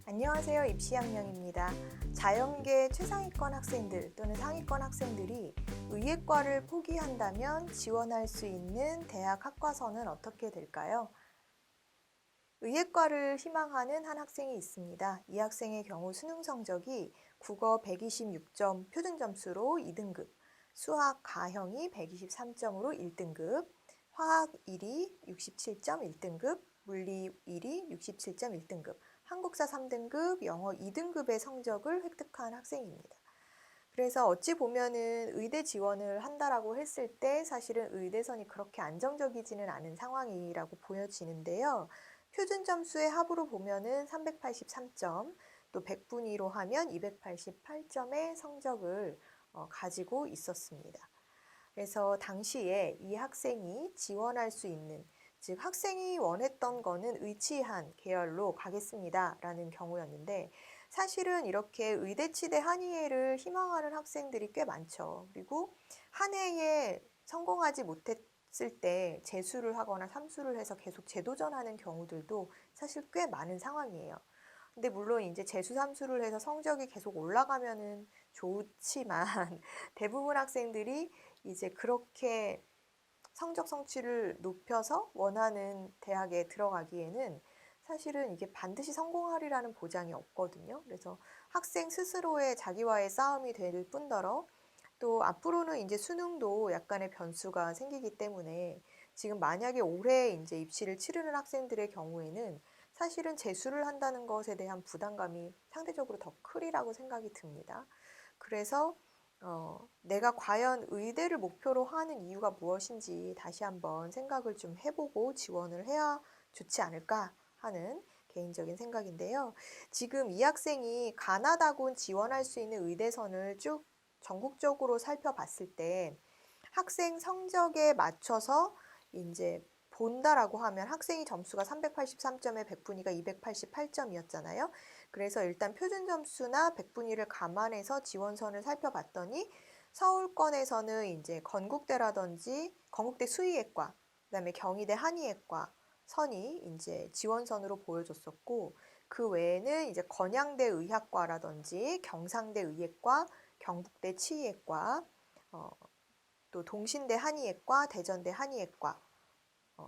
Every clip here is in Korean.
안녕하세요. 입시학령입니다. 자연계 최상위권 학생들 또는 상위권 학생들이 의예과를 포기한다면 지원할 수 있는 대학 학과선은 어떻게 될까요? 의예과를 희망하는 한 학생이 있습니다. 이 학생의 경우 수능 성적이 국어 126점 표준 점수로 2등급, 수학 가형이 123점으로 1등급, 화학 1위 67점 1등급, 물리 1위 67점 1등급, 한국사 3등급, 영어 2등급의 성적을 획득한 학생입니다. 그래서 어찌 보면은 의대 지원을 한다라고 했을 때 사실은 의대선이 그렇게 안정적이지는 않은 상황이라고 보여지는데요. 표준 점수의 합으로 보면은 383점, 또 100분위로 하면 288점의 성적을 가지고 있었습니다. 그래서 당시에 이 학생이 지원할 수 있는, 즉 학생이 원했던 거는 의치한 계열로 가겠습니다라는 경우였는데 사실은 이렇게 의대치대 한의예를 희망하는 학생들이 꽤 많죠. 그리고 한 해에 성공하지 못했을 때 재수를 하거나 삼수를 해서 계속 재도전하는 경우들도 사실 꽤 많은 상황이에요. 근데 물론 이제 재수 삼수를 해서 성적이 계속 올라가면은 좋지만 대부분 학생들이 이제 그렇게 성적 성취를 높여서 원하는 대학에 들어가기에는 사실은 이게 반드시 성공하리라는 보장이 없거든요. 그래서 학생 스스로의 자기와의 싸움이 될 뿐더러 또 앞으로는 이제 수능도 약간의 변수가 생기기 때문에 지금 만약에 올해 이제 입시를 치르는 학생들의 경우에는 사실은 재수를 한다는 것에 대한 부담감이 상대적으로 더 크리라고 생각이 듭니다. 그래서 내가 과연 의대를 목표로 하는 이유가 무엇인지 다시 한번 생각을 좀 해보고 지원을 해야 좋지 않을까 하는 개인적인 생각인데요. 지금 이 학생이 가나다군 지원할 수 있는 의대선을 쭉 전국적으로 살펴봤을 때 학생 성적에 맞춰서 이제 본다라고 하면 학생이 점수가 383점에 100분위가 288점이었잖아요. 그래서 일단 표준 점수나 100분위를 감안해서 지원선을 살펴봤더니 서울권에서는 이제 건국대라든지 건국대 수의예과, 그다음에 경희대 한의예과 선이 이제 지원선으로 보여줬었고 그 외에는 이제 건양대 의학과라든지 경상대 의예과, 경북대 치의예과, 또 동신대 한의예과, 대전대 한의예과,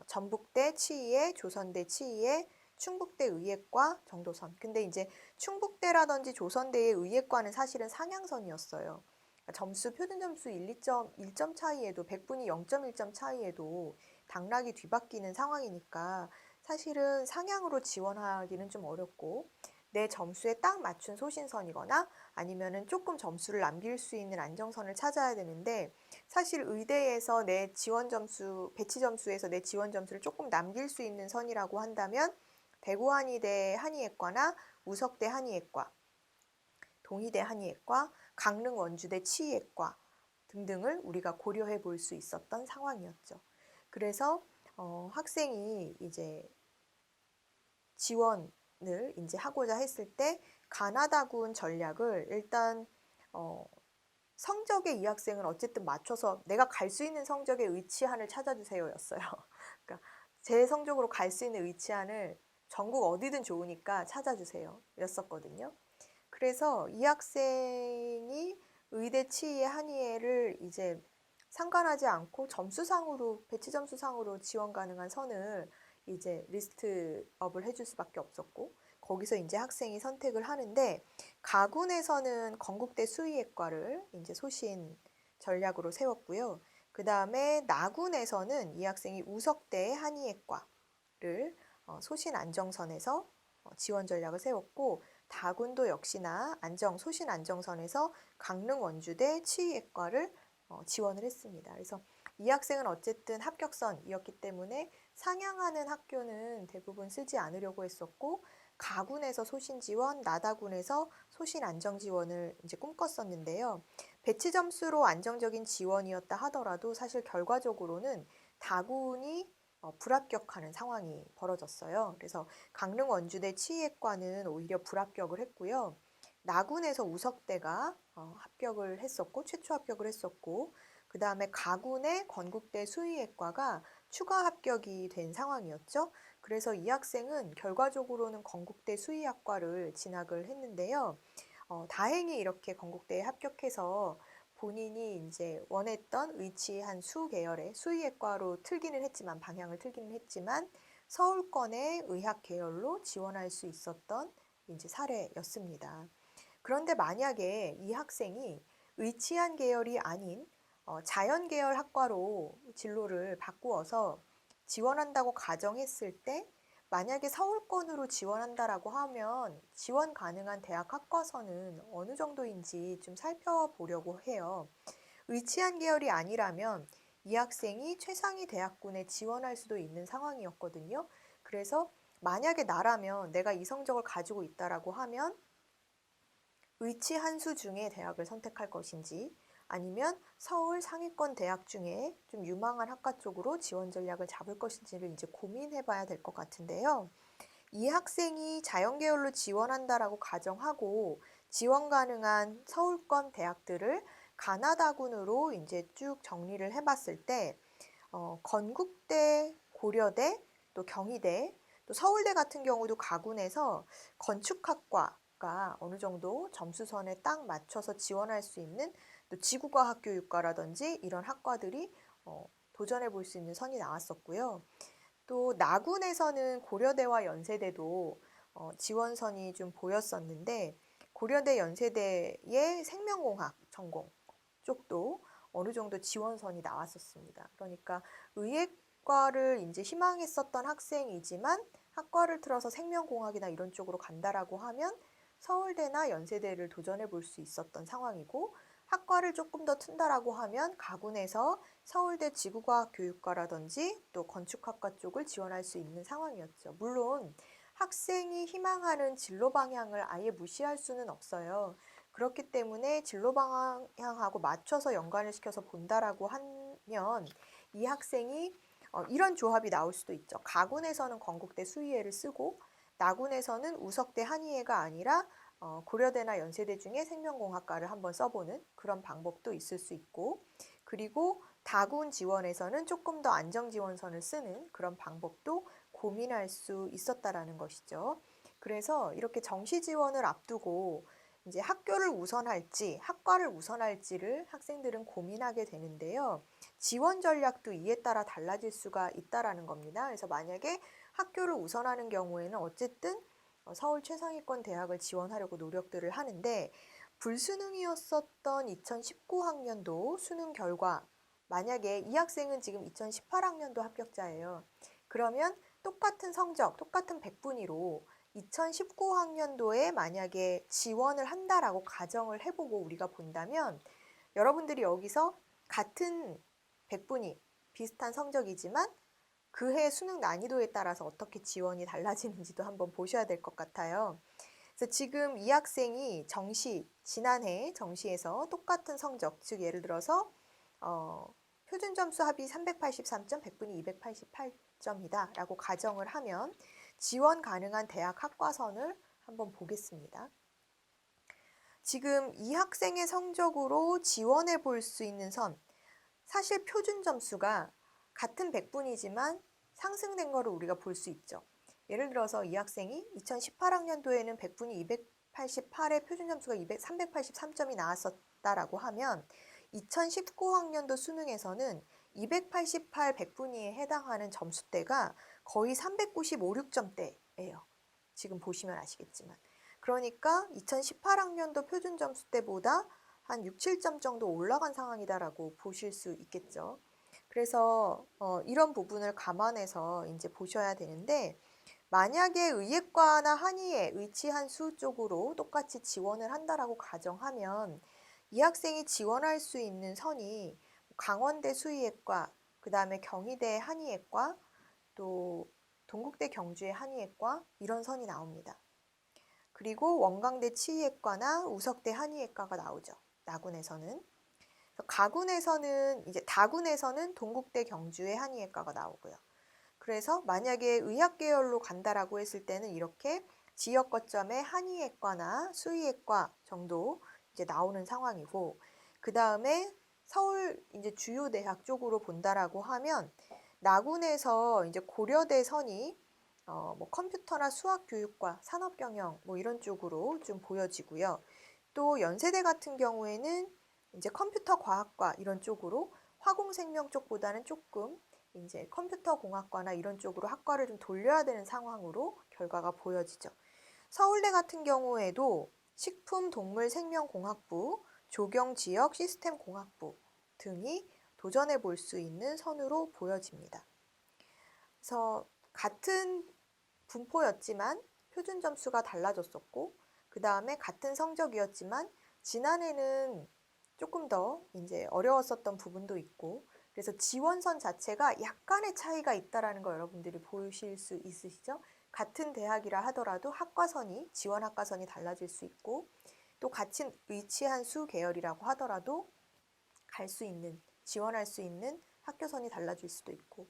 전북대 치의회, 조선대 치의회, 충북대 의예과 정도선. 근데 이제 충북대라든지 조선대의 의예과는 사실은 상향선이었어요. 그러니까 점수, 표준 점수 1점 차이에도 100분이 0.1점 차이에도 당락이 뒤바뀌는 상황이니까 사실은 상향으로 지원하기는 좀 어렵고 내 점수에 딱 맞춘 소신선이거나 아니면은 조금 점수를 남길 수 있는 안정선을 찾아야 되는데 사실 의대에서 내 지원 점수, 배치 점수에서 내 지원 점수를 조금 남길 수 있는 선이라고 한다면 대구한의대 한의예과나 우석대 한의예과, 동의대 한의예과, 강릉 원주대 치의예과 등등을 우리가 고려해 볼 수 있었던 상황이었죠. 그래서 학생이 이제 지원을 이제 하고자 했을 때 가나다군 전략을 일단 성적에 이 학생은 어쨌든 맞춰서 내가 갈 수 있는 성적의 의치한을 찾아주세요 였어요. 그러니까 제 성적으로 갈 수 있는 의치한을 전국 어디든 좋으니까 찾아주세요 였었거든요. 그래서 이 학생이 의대 치의 한의예를 이제 상관하지 않고 점수상으로 배치 점수상으로 지원 가능한 선을 이제 리스트업을 해줄 수밖에 없었고 거기서 이제 학생이 선택을 하는데 가군에서는 건국대 수의예과를 이제 소신 전략으로 세웠고요. 그 다음에 나군에서는 이 학생이 우석대 한의예과를 소신 안정선에서 지원 전략을 세웠고 다군도 역시나 소신 안정선에서 강릉 원주대 치의예과를 지원을 했습니다. 그래서 이 학생은 어쨌든 합격선이었기 때문에 상향하는 학교는 대부분 쓰지 않으려고 했었고 가군에서 소신 지원, 나다군에서 소신 안정 지원을 이제 꿈꿨었는데요. 배치 점수로 안정적인 지원이었다 하더라도 사실 결과적으로는 다군이 불합격하는 상황이 벌어졌어요. 그래서 강릉 원주대 치의예과는 오히려 불합격을 했고요. 나군에서 우석대가 합격을 했었고 최초 합격을 했었고 그 다음에 가군의 건국대 수의예과가 추가 합격이 된 상황이었죠. 그래서 이 학생은 결과적으로는 건국대 수의학과를 진학을 했는데요. 다행히 이렇게 건국대에 합격해서 본인이 이제 원했던 의치한 수 계열의 수의학과로 틀기는 했지만 방향을 틀기는 했지만 서울권의 의학 계열로 지원할 수 있었던 이제 사례였습니다. 그런데 만약에 이 학생이 의치한 계열이 아닌 자연 계열 학과로 진로를 바꾸어서 지원한다고 가정했을 때 만약에 서울권으로 지원한다라고 하면 지원 가능한 대학 학과서는 어느 정도인지 좀 살펴보려고 해요. 의치한 계열이 아니라면 이 학생이 최상위 대학군에 지원할 수도 있는 상황이었거든요. 그래서 만약에 나라면 내가 이 성적을 가지고 있다라고 하면 의치 한 수 중에 대학을 선택할 것인지 아니면 서울 상위권 대학 중에 좀 유망한 학과 쪽으로 지원 전략을 잡을 것인지를 이제 고민해 봐야 될 것 같은데요. 이 학생이 자연계열로 지원한다라고 가정하고 지원 가능한 서울권 대학들을 가나다군으로 이제 쭉 정리를 해봤을 때 건국대, 고려대, 또 경희대, 또 서울대 같은 경우도 가군에서 건축학과가 어느 정도 점수선에 딱 맞춰서 지원할 수 있는 또 지구과학교육과라든지 이런 학과들이 도전해 볼 수 있는 선이 나왔었고요. 또 나군에서는 고려대와 연세대도 지원선이 좀 보였었는데 고려대 연세대의 생명공학 전공 쪽도 어느 정도 지원선이 나왔었습니다. 그러니까 의예과를 이제 희망했었던 학생이지만 학과를 틀어서 생명공학이나 이런 쪽으로 간다라고 하면 서울대나 연세대를 도전해 볼 수 있었던 상황이고 학과를 조금 더 튼다라고 하면 가군에서 서울대 지구과학교육과라든지 또 건축학과 쪽을 지원할 수 있는 상황이었죠. 물론 학생이 희망하는 진로 방향을 아예 무시할 수는 없어요. 그렇기 때문에 진로 방향하고 맞춰서 연관을 시켜서 본다라고 하면 이 학생이 이런 조합이 나올 수도 있죠. 가군에서는 건국대 수의예를 쓰고 나군에서는 우석대 한의예가 아니라 고려대나 연세대 중에 생명공학과를 한번 써보는 그런 방법도 있을 수 있고 그리고 다군 지원에서는 조금 더 안정 지원선을 쓰는 그런 방법도 고민할 수 있었다라는 것이죠. 그래서 이렇게 정시 지원을 앞두고 이제 학교를 우선할지 학과를 우선할지를 학생들은 고민하게 되는데요. 지원 전략도 이에 따라 달라질 수가 있다라는 겁니다. 그래서 만약에 학교를 우선하는 경우에는 어쨌든 서울 최상위권 대학을 지원하려고 노력들을 하는데 불수능이었었던 2019학년도 수능 결과 만약에 이 학생은 지금 2018학년도 합격자예요. 그러면 똑같은 성적, 똑같은 백분위로 2019학년도에 만약에 지원을 한다라고 가정을 해보고 우리가 본다면 여러분들이 여기서 같은 백분위, 비슷한 성적이지만 그해 수능 난이도에 따라서 어떻게 지원이 달라지는지도 한번 보셔야 될 것 같아요. 그래서 지금 이 학생이 지난해 정시에서 똑같은 성적, 즉 예를 들어서 표준 점수 합이 383점, 백분위 288점이다 라고 가정을 하면 지원 가능한 대학 학과선을 한번 보겠습니다. 지금 이 학생의 성적으로 지원해 볼 수 있는 선, 사실 표준 점수가 같은 백분이지만 상승된 거를 우리가 볼 수 있죠. 예를 들어서 이 학생이 2018학년도에는 백분위 288의 표준 점수가 383점이 나왔었다라고 하면 2019학년도 수능에서는 288 백분위에 해당하는 점수대가 거의 395, 6점대예요. 지금 보시면 아시겠지만. 그러니까 2018학년도 표준 점수대보다 한 6, 7점 정도 올라간 상황이다라고 보실 수 있겠죠. 그래서 이런 부분을 감안해서 이제 보셔야 되는데 만약에 의예과나 한의예, 의치한수 쪽으로 똑같이 지원을 한다라고 가정하면 이 학생이 지원할 수 있는 선이 강원대 수의예과, 그 다음에 경희대 한의예과, 또 동국대 경주의 한의예과 이런 선이 나옵니다. 그리고 원광대 치의예과나 우석대 한의예과가 나오죠. 나군에서는. 가군에서는 이제 다군에서는 동국대 경주의 한의예과가 나오고요. 그래서 만약에 의학 계열로 간다라고 했을 때는 이렇게 지역 거점의 한의예과나 수의예과 정도 이제 나오는 상황이고 그 다음에 서울 이제 주요 대학 쪽으로 본다라고 하면 나군에서 이제 고려대 선이 뭐 컴퓨터나 수학 교육과 산업 경영 뭐 이런 쪽으로 좀 보여지고요. 또 연세대 같은 경우에는 이제 컴퓨터 과학과 이런 쪽으로 화공생명 쪽보다는 조금 이제 컴퓨터 공학과나 이런 쪽으로 학과를 좀 돌려야 되는 상황으로 결과가 보여지죠. 서울대 같은 경우에도 식품동물생명공학부, 조경지역 시스템공학부 등이 도전해 볼 수 있는 선으로 보여집니다. 그래서 같은 분포였지만 표준 점수가 달라졌었고, 그 다음에 같은 성적이었지만 지난해는 조금 더 이제 어려웠었던 부분도 있고, 그래서 지원선 자체가 약간의 차이가 있다라는 거 여러분들이 보실 수 있으시죠? 같은 대학이라 하더라도 학과선이, 지원 학과선이 달라질 수 있고, 또 같이 위치한 수 계열이라고 하더라도 갈 수 있는, 지원할 수 있는 학교선이 달라질 수도 있고,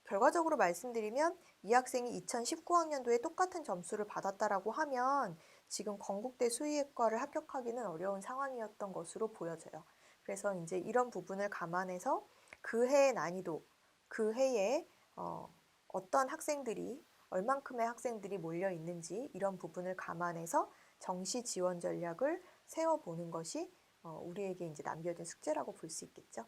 결과적으로 말씀드리면 이 학생이 2019학년도에 똑같은 점수를 받았다라고 하면 지금 건국대 수의학과를 합격하기는 어려운 상황이었던 것으로 보여져요. 그래서 이제 이런 부분을 감안해서 그 해의 난이도, 그 해에 어떤 학생들이 얼만큼의 학생들이 몰려 있는지 이런 부분을 감안해서 정시 지원 전략을 세워보는 것이 우리에게 이제 남겨진 숙제라고 볼 수 있겠죠.